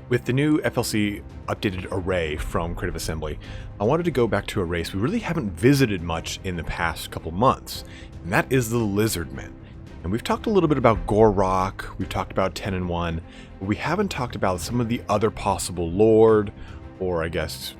With the new FLC updated array from Creative Assembly, I wanted to go back to a race we really haven't visited much in the past couple months, and that is the Lizardmen. And we've talked a little bit about Gorrock, we've talked about 10 and 1, but we haven't talked about some of the other possible Lord, or I guess,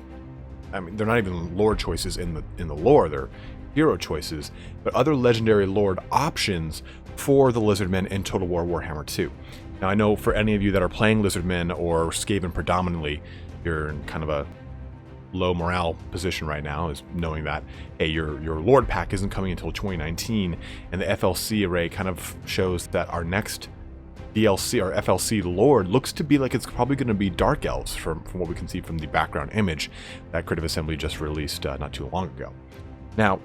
they're not even Lord choices in the lore, they're hero choices, but other legendary Lord options for the Lizardmen in Total War Warhammer 2. Now, I know for any of you that are playing Lizardmen or Skaven predominantly, you're in kind of a low morale position right now, is knowing that, hey, your Lord pack isn't coming until 2019, and the FLC array kind of shows that our next DLC or FLC Lord looks to be like it's probably going to be Dark Elves from what we can see from the background image that Creative Assembly just released not too long ago. Now,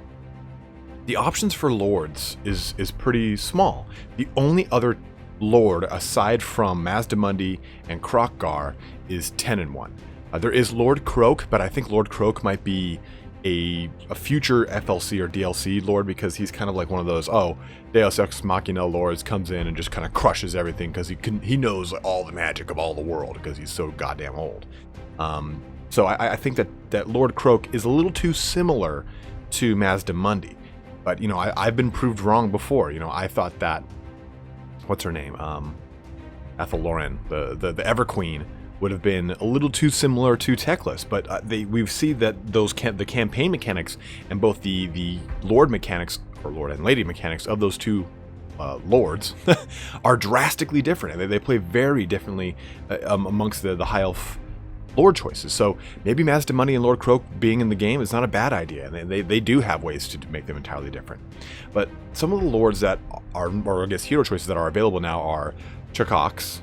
the options for Lords is pretty small. The only other Lord, aside from Mazdamundi and Krokgar, is 10 and 1. There is Lord Kroak, but I think Lord Kroak might be a future FLC or DLC Lord, because he's kind of like one of those, Deus Ex Machina Lords, comes in and just kind of crushes everything because he knows all the magic of all the world because he's so goddamn old. So I think that Lord Kroak is a little too similar to Mazdamundi. But, I've been proved wrong before. I thought that, what's her name? Ethel Lauren, the Ever Queen, would have been a little too similar to Teclis. But we've seen that the campaign mechanics and both the Lord mechanics, or Lord and Lady mechanics of those two Lords are drastically different. And they play very differently amongst the High Elf Lord choices. So maybe Mazdamundi and Lord Kroak being in the game is not a bad idea, and they do have ways to make them entirely different. But some of the Lords that are, or I guess hero choices that are available now, are Chakax,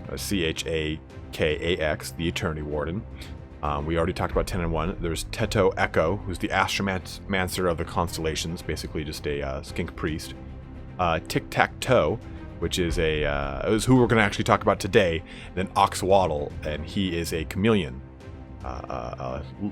Chakax, the Eternity Warden. We already talked about 10 and 1. There's Teto Echo, who's the Astromancer of the Constellations, basically just a skink priest. Tic-Tac-Toe, which is who we're going to actually talk about today. Then Hexoatl, and he is a chameleon.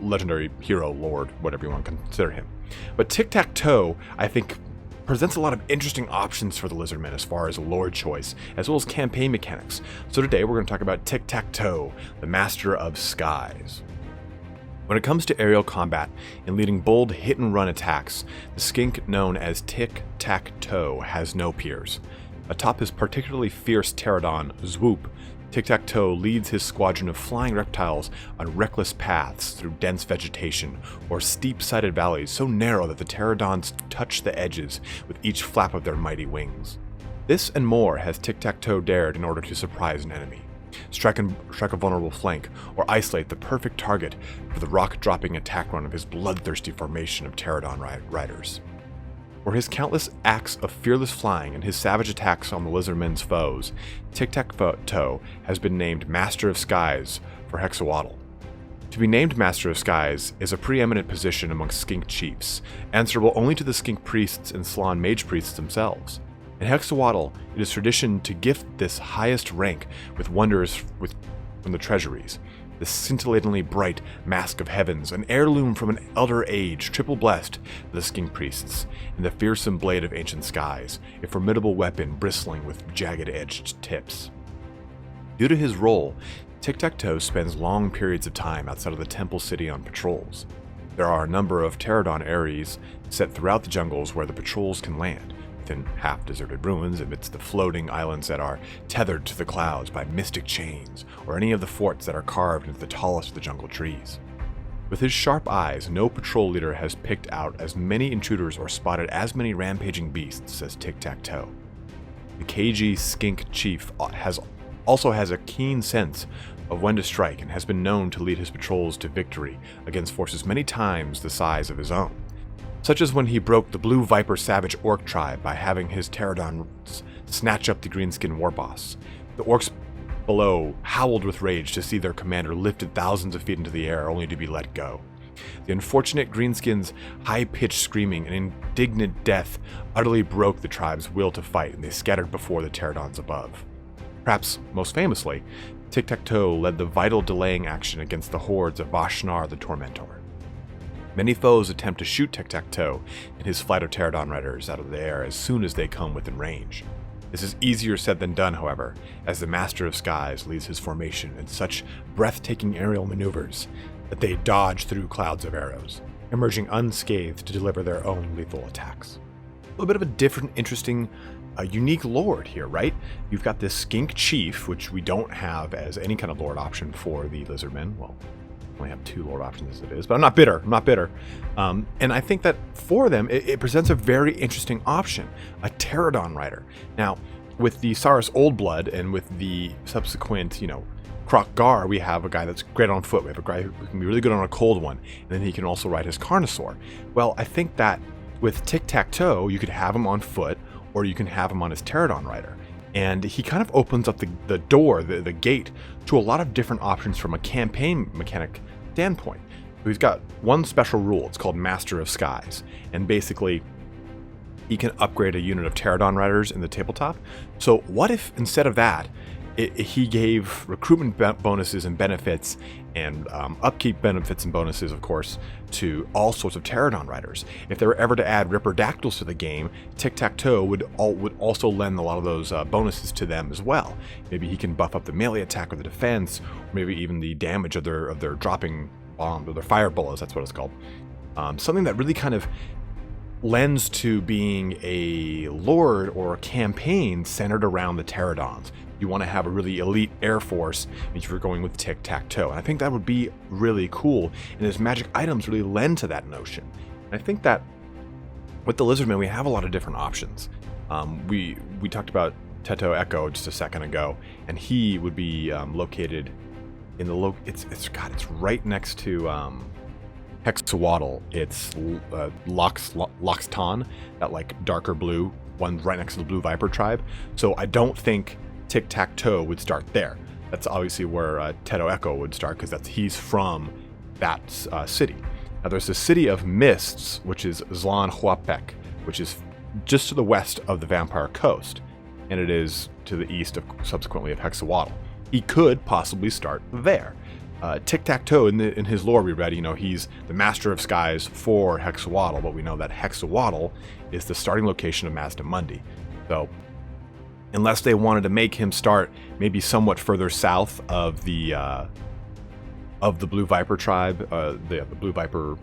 Legendary hero lord, whatever you want to consider him. But Tic-Tac-Toe, I think, presents a lot of interesting options for the Lizardmen as far as a lord choice, as well as campaign mechanics. So today we're going to talk about Tic-Tac-Toe, the Master of Skies. When it comes to aerial combat and leading bold hit-and-run attacks, the skink known as Tic-Tac-Toe has no peers. Atop his particularly fierce pterodon, Swoop, Tic-Tac-Toe leads his squadron of flying reptiles on reckless paths through dense vegetation or steep-sided valleys so narrow that the pterodons touch the edges with each flap of their mighty wings. This and more has Tic-Tac-Toe dared in order to surprise an enemy, strike a vulnerable flank, or isolate the perfect target for the rock-dropping attack run of his bloodthirsty formation of pterodon riders. For his countless acts of fearless flying and his savage attacks on the Lizardmen's foes, Tic-Tac-Toe has been named Master of Skies for Hexoatl. To be named Master of Skies is a preeminent position among skink chiefs, answerable only to the skink priests and Slann mage priests themselves. In Hexoatl, it is tradition to gift this highest rank with wonders from the treasuries. The scintillatingly bright Mask of Heavens, an heirloom from an elder age, triple blessed to the skink priests, and the fearsome Blade of Ancient Skies, a formidable weapon bristling with jagged-edged tips. Due to his role, Tic-Tac-Toe spends long periods of time outside of the Temple City on patrols. There are a number of pterodon areas set throughout the jungles where the patrols can land, in half-deserted ruins amidst the floating islands that are tethered to the clouds by mystic chains, or any of the forts that are carved into the tallest of the jungle trees. With his sharp eyes, no patrol leader has picked out as many intruders or spotted as many rampaging beasts as Tic-Tac-Toe. The KG skink chief also has a keen sense of when to strike, and has been known to lead his patrols to victory against forces many times the size of his own, such as when he broke the Blue Viper savage orc tribe by having his pterodons snatch up the greenskin warboss. The orcs below howled with rage to see their commander lifted thousands of feet into the air only to be let go. The unfortunate greenskins' high-pitched screaming and indignant death utterly broke the tribe's will to fight, and they scattered before the pterodons above. Perhaps most famously, Tic-Tac-Toe led the vital delaying action against the hordes of Vashnar the Tormentor. Many foes attempt to shoot Tic-Tac-Toe and his flight of pterodon riders out of the air as soon as they come within range. This is easier said than done, however, as the Master of Skies leads his formation in such breathtaking aerial maneuvers that they dodge through clouds of arrows, emerging unscathed to deliver their own lethal attacks. A little bit of a different, interesting, unique lord here, right? You've got this Skink Chief, which we don't have as any kind of lord option for the Lizardmen. Well, I only have 2 lord options as it is, but I'm not bitter. And I think that for them, it presents a very interesting option, a Pterodon rider. Now, with the Saurus Old Blood and with the subsequent, Croc Gar, we have a guy that's great on foot. We have a guy who can be really good on a cold one, and then he can also ride his Carnosaur. Well, I think that with Tic-Tac-Toe, you could have him on foot, or you can have him on his Pterodon rider. And he kind of opens up the door, the gate, to a lot of different options from a campaign mechanic standpoint. So he's got one special rule. It's called Master of Skies. And basically, he can upgrade a unit of Pterodon riders in the tabletop. So what if, instead of that, he gave recruitment bonuses and benefits and upkeep benefits and bonuses, of course, to all sorts of Pterodon riders. If they were ever to add Ripperdactyls to the game, Tic-Tac-Toe would also lend a lot of those bonuses to them as well. Maybe he can buff up the melee attack or the defense, or maybe even the damage of their dropping bombs or their fire bullets. That's what it's called. Something that really kind of lends to being a lord or a campaign centered around the Pterodons. You want to have a really elite air force if you're going with Tic-Tac-Toe. And I think that would be really cool. And his magic items really lend to that notion. And I think that with the Lizardmen, we have a lot of different options. We talked about Teto Echo just a second ago, and he would be located in the it's right next to Hexoatl. It's Loxton, that like darker blue one right next to the Blue Viper tribe. So I don't think Tic-Tac-Toe would start there. That's obviously where Teto Echo would start, because he's from that city. Now there's the City of Mists, which is Zlan Huapek, which is just to the west of the Vampire Coast, and it is to the east subsequently of Hexoatl. He could possibly start there. Tic-Tac-Toe, in his lore we read, he's the Master of Skies for Hexoatl, but we know that Hexoatl is the starting location of Mazda Mundi. So unless they wanted to make him start maybe somewhat further south of the Blue Viper tribe, the Blue Viper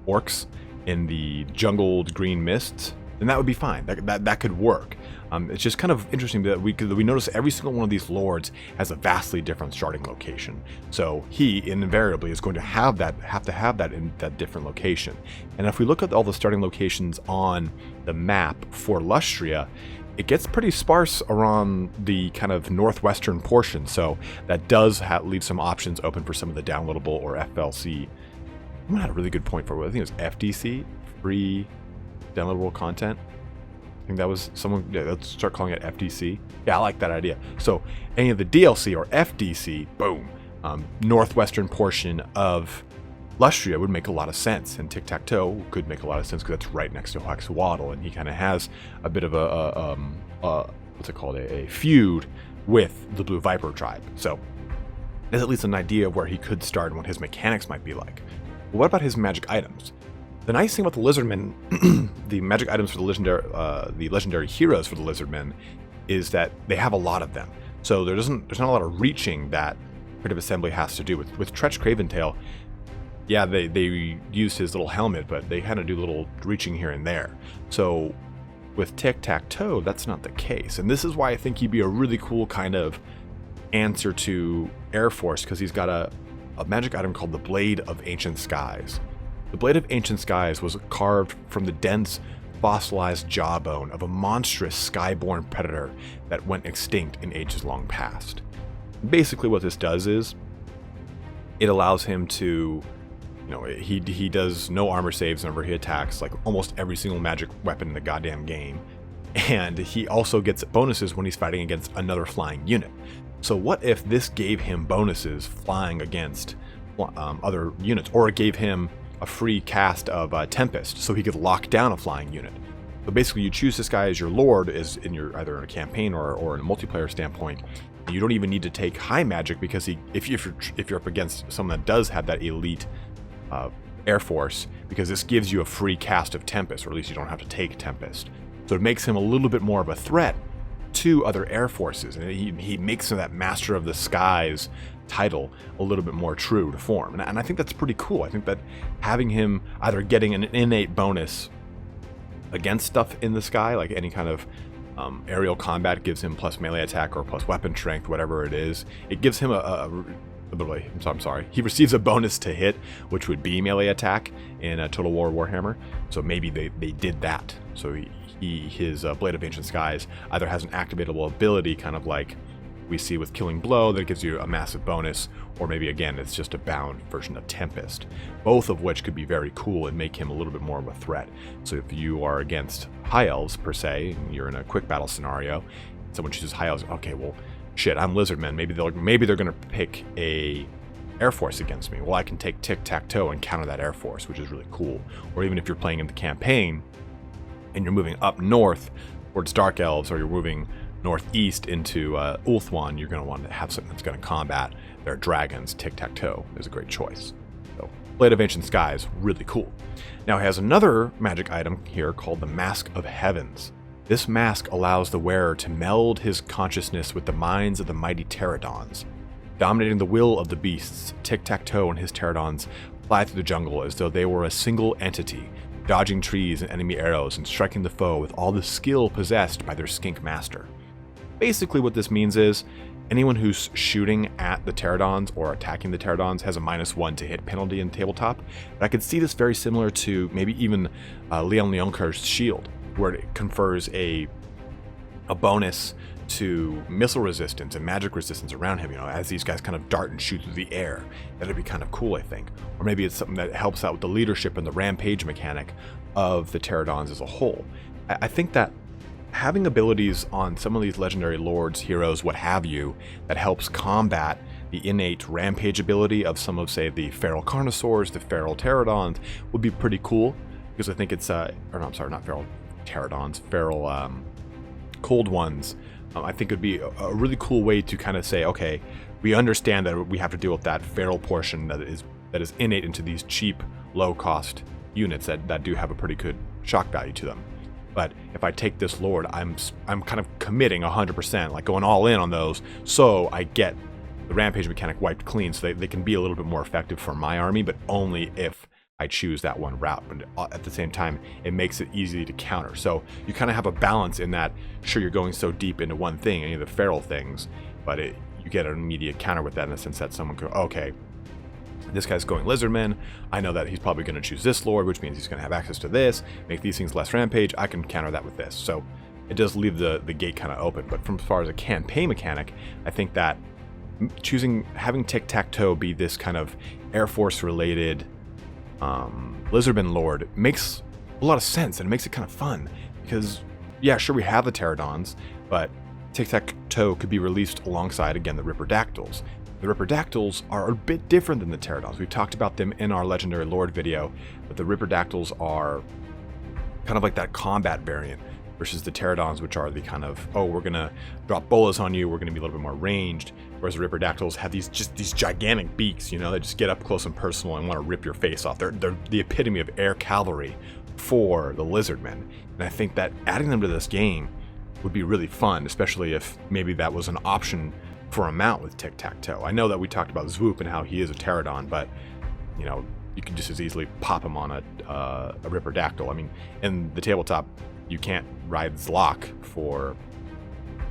orcs in the jungled green mists, then that would be fine. That could work. It's just kind of interesting that we notice every single one of these lords has a vastly different starting location. So he invariably is going to have to have that in that different location. And if we look at all the starting locations on the map for Lustria, it gets pretty sparse around the kind of northwestern portion, so that does leave some options open for some of the downloadable or FLC. Someone had a really good point for it. I think it was FDC, free downloadable content. I think that was someone. Yeah, let's start calling it FDC. Yeah, I like that idea. So any of the DLC or FDC, boom, northwestern portion of Lustria would make a lot of sense, and Tic-Tac-Toe could make a lot of sense because that's right next to Hexoatl, and he kind of has a bit of a what's it called, a feud with the Blue Viper tribe. So there's at least an idea of where he could start and what his mechanics might be like. But what about his magic items? The nice thing about the Lizardmen, the magic items for the legendary heroes for the Lizardmen, is that they have a lot of them. So there's not a lot of reaching that Creative Assembly has to do with Tretch Craventail. Yeah, they used his little helmet, but they kind of do little reaching here and there. So with Tic-Tac-Toe, that's not the case. And this is why I think he'd be a really cool kind of answer to Air Force, because he's got a magic item called the Blade of Ancient Skies. The Blade of Ancient Skies was carved from the dense, fossilized jawbone of a monstrous skyborn predator that went extinct in ages long past. Basically what this does is it allows him to, he does no armor saves whenever he attacks, like almost every single magic weapon in the goddamn game. And he also gets bonuses when he's fighting against another flying unit. So what if this gave him bonuses flying against other units, or it gave him a free cast of Tempest so he could lock down a flying unit? So basically you choose this guy as your lord, is in your either in a campaign or in a multiplayer standpoint. You don't even need to take high magic, because if you're up against someone that does have that elite Air Force, because this gives you a free cast of Tempest, or at least you don't have to take Tempest. So it makes him a little bit more of a threat 2 other air forces, and he makes that Master of the Skies title a little bit more true to form. And I think that's pretty cool. I think that having him either getting an innate bonus against stuff in the sky, like any kind of aerial combat gives him plus melee attack or plus weapon strength, whatever it is. It gives him I'm sorry. He receives a bonus to hit, which would be melee attack in Total War Warhammer. So maybe they did that. So his Blade of Ancient Skies either has an activatable ability, kind of like we see with Killing Blow, that gives you a massive bonus, or maybe again it's just a bound version of Tempest, both of which could be very cool and make him a little bit more of a threat. So if you are against High Elves per se, and you're in a quick battle scenario, someone chooses High Elves, okay, well shit, I'm Lizardmen, maybe they're gonna pick a Air Force against me. Well, I can take Tic-Tac-Toe and counter that Air Force, which is really cool. Or even if you're playing in the campaign and you're moving up north towards Dark Elves, or you're moving northeast into Ulthuan, you're going to want to have something that's going to combat their dragons. Tic-Tac-Toe is a great choice. So, Blade of Ancient Skies, really cool. Now, he has another magic item here called the Mask of Heavens. This mask allows the wearer to meld his consciousness with the minds of the mighty pterodons. Dominating the will of the beasts, Tic-Tac-Toe and his pterodons fly through the jungle as though they were a single entity, dodging trees and enemy arrows and striking the foe with all the skill possessed by their skink master. Basically what this means is anyone who's shooting at the pterodons or attacking the pterodons has a -1 to hit penalty in tabletop. But I could see this very similar to maybe even Leon Leoncoeur's shield, where it confers a bonus to missile resistance and magic resistance around him, as these guys kind of dart and shoot through the air. That'd be kind of cool, I think. Or maybe it's something that helps out with the leadership and the rampage mechanic of the pterodons as a whole. I think that having abilities on some of these legendary lords, heroes, what have you, that helps combat the innate rampage ability of some of, say, the feral carnosaurs, the feral pterodons, would be pretty cool, because I think it's not feral pterodons, feral cold ones. I think it would be a really cool way to kind of say, okay, we understand that we have to deal with that feral portion that is innate into these cheap, low-cost units that do have a pretty good shock value to them. But if I take this lord, I'm kind of committing 100%, like going all in on those, so I get the rampage mechanic wiped clean, so they can be a little bit more effective for my army, but only if I choose that one route. But at the same time, it makes it easy to counter. So you kind of have a balance in that, sure, you're going so deep into one thing, any of the feral things, but you get an immediate counter with that in the sense that someone could, okay, this guy's going Lizardmen, I know that he's probably going to choose this lord, which means he's going to have access to this, make these things less rampage, I can counter that with this. So it does leave the gate kind of open. But from as far as a campaign mechanic, I think that having Tic-Tac-Toe be this kind of Air Force related Lizardman lord makes a lot of sense, and it makes it kind of fun, because yeah, sure, we have the pterodons, but Tic-Tac-Toe could be released alongside, again, the Ripperdactyls. The Ripperdactyls are a bit different than the pterodons. We've talked about them in our Legendary Lord video, but the Ripperdactyls are kind of like that combat variant versus the pterodons, which are the kind of, oh, we're gonna drop bolas on you, we're gonna be a little bit more ranged, whereas the Ripperdactyls have these gigantic beaks, they just get up close and personal and want to rip your face off. They're the epitome of air cavalry for the Lizardmen, and I think that adding them to this game would be really fun, especially if maybe that was an option for a mount with Tic-Tac-Toe. I know that we talked about Swoop and how he is a pterodon, but you can just as easily pop him on a Ripperdactyl. I mean, in the tabletop, you can't ride Zlock for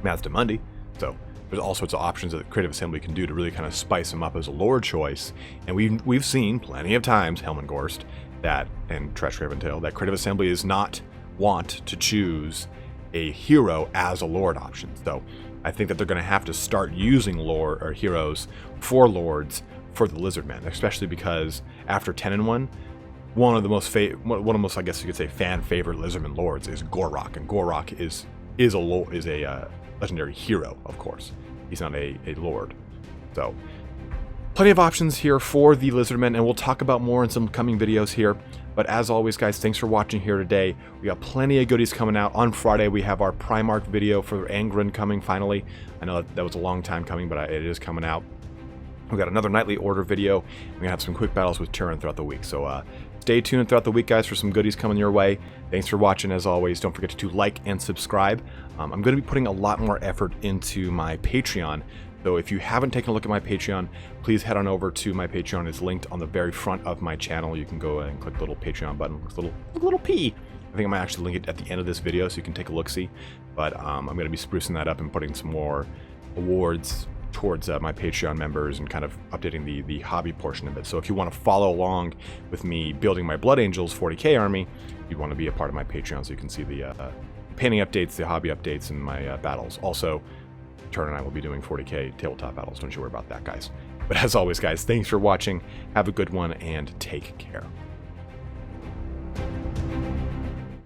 Mazdamundi, so there's all sorts of options that Creative Assembly can do to really kind of spice him up as a lore choice. And we've seen plenty of times, Helmengorst, and Tresh Raventail, that Creative Assembly is not want to choose a hero as a lord option. So I think that they're going to have to start using lore or heroes for lords for the Lizardmen, especially because after 10-1, one of the most, I guess you could say, fan favorite Lizardman lords is Gorok, and Gorok is a legendary hero, of course. He's not a lord. So plenty of options here for the Lizardmen, and we'll talk about more in some coming videos here. But as always, guys, thanks for watching here today. We got plenty of goodies coming out. On Friday, we have our Primarch video for Angren coming, finally. I know that was a long time coming, but it is coming out. We got another Nightly Order video. We're going to have some quick battles with Turin throughout the week. So Stay tuned throughout the week, guys, for some goodies coming your way. Thanks for watching, as always. Don't forget to like and subscribe. I'm going to be putting a lot more effort into my Patreon. So if you haven't taken a look at my Patreon, please head on over to my Patreon. It's linked on the very front of my channel. You can go and click the little Patreon button. It's a little P. I think I might actually link it at the end of this video so you can take a look-see. But I'm going to be sprucing that up and putting some more awards towards my Patreon members and kind of updating the hobby portion of it. So if you want to follow along with me building my Blood Angels 40k army, you'd want to be a part of my Patreon so you can see the painting updates, the hobby updates, and my battles. Also, Turn and I will be doing 40k tabletop battles. Don't you worry about that, guys. But as always, guys, thanks for watching. Have a good one and take care.